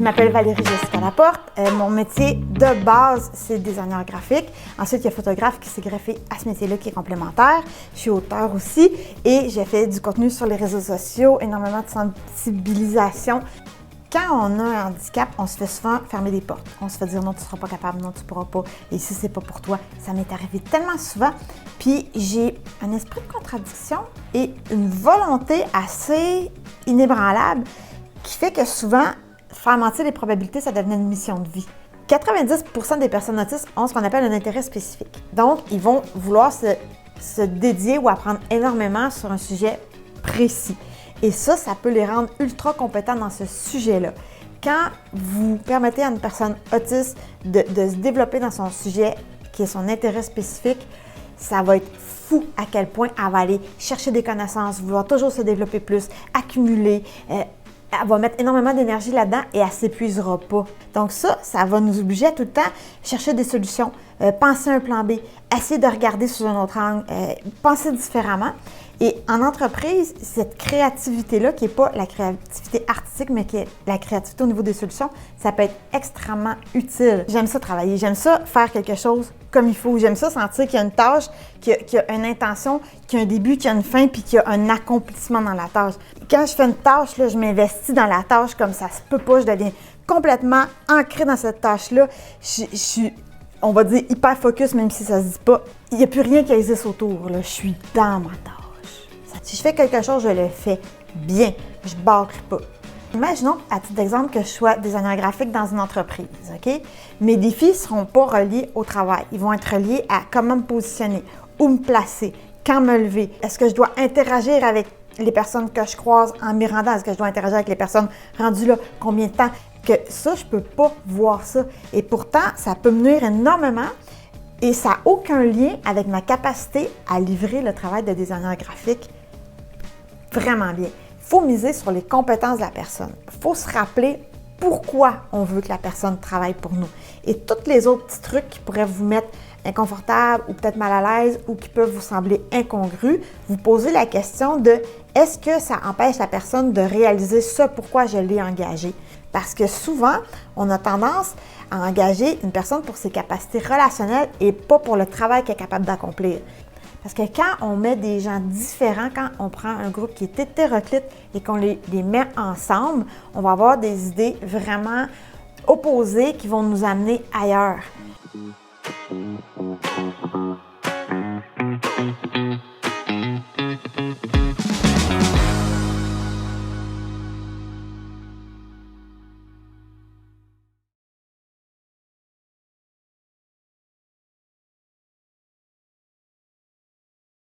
m'appelle Valérie Jessica Laporte. Mon métier de base, c'est designer graphique. Ensuite, il y a photographe qui s'est greffé à ce métier-là qui est complémentaire. Je suis auteure aussi et j'ai fait du contenu sur les réseaux sociaux, énormément de sensibilisation. Quand on a un handicap, on se fait souvent fermer des portes. On se fait dire non, tu ne seras pas capable, non, tu ne pourras pas. Et si c'est pas pour toi, ça m'est arrivé tellement souvent. Puis j'ai un esprit de contradiction et une volonté assez inébranlable qui fait que souvent, faire mentir les probabilités, ça devenait une mission de vie. 90% des personnes autistes ont ce qu'on appelle un intérêt spécifique. Donc, ils vont vouloir se dédier ou apprendre énormément sur un sujet précis. Et ça peut les rendre ultra compétents dans ce sujet-là. Quand vous permettez à une personne autiste de se développer dans son sujet, qui est son intérêt spécifique, ça va être fou à quel point elle va aller chercher des connaissances, vouloir toujours se développer plus, accumuler. Elle va mettre énormément d'énergie là-dedans et elle ne s'épuisera pas. Donc ça va nous obliger à tout le temps chercher des solutions, penser un plan B, essayer de regarder sous un autre angle, penser différemment. Et en entreprise, cette créativité-là, qui n'est pas la créativité artistique, mais qui est la créativité au niveau des solutions, ça peut être extrêmement utile. J'aime ça travailler, j'aime ça faire quelque chose comme il faut. J'aime ça sentir qu'il y a une tâche, qu'il y a une intention, qu'il y a un début, qu'il y a une fin, puis qu'il y a un accomplissement dans la tâche. Quand je fais une tâche, là, je m'investis dans la tâche comme ça se peut pas. Je deviens complètement ancrée dans cette tâche-là. Je suis, on va dire, hyper focus, même si ça se dit pas. Il n'y a plus rien qui existe autour. Là. Je suis dans ma tâche. Si je fais quelque chose, je le fais bien. Je ne bâcle pas. Imaginons, à titre d'exemple, que je sois designer graphique dans une entreprise, OK? Mes défis ne seront pas reliés au travail. Ils vont être reliés à comment me positionner, où me placer, quand me lever. Est-ce que je dois interagir avec les personnes que je croise en m'y rendant? Est-ce que je dois interagir avec les personnes rendues là? Combien de temps? Que ça, je ne peux pas voir ça. Et pourtant, ça peut me nuire énormément et ça n'a aucun lien avec ma capacité à livrer le travail de designer graphique vraiment bien. Il faut miser sur les compétences de la personne. Il faut se rappeler pourquoi on veut que la personne travaille pour nous. Et tous les autres petits trucs qui pourraient vous mettre inconfortable ou peut-être mal à l'aise ou qui peuvent vous sembler incongrus, vous posez la question de est-ce que ça empêche la personne de réaliser ce pourquoi je l'ai engagé? Parce que souvent, on a tendance à engager une personne pour ses capacités relationnelles et pas pour le travail qu'elle est capable d'accomplir. Parce que quand on met des gens différents, quand on prend un groupe qui est hétéroclite et qu'on les met ensemble, on va avoir des idées vraiment opposées qui vont nous amener ailleurs.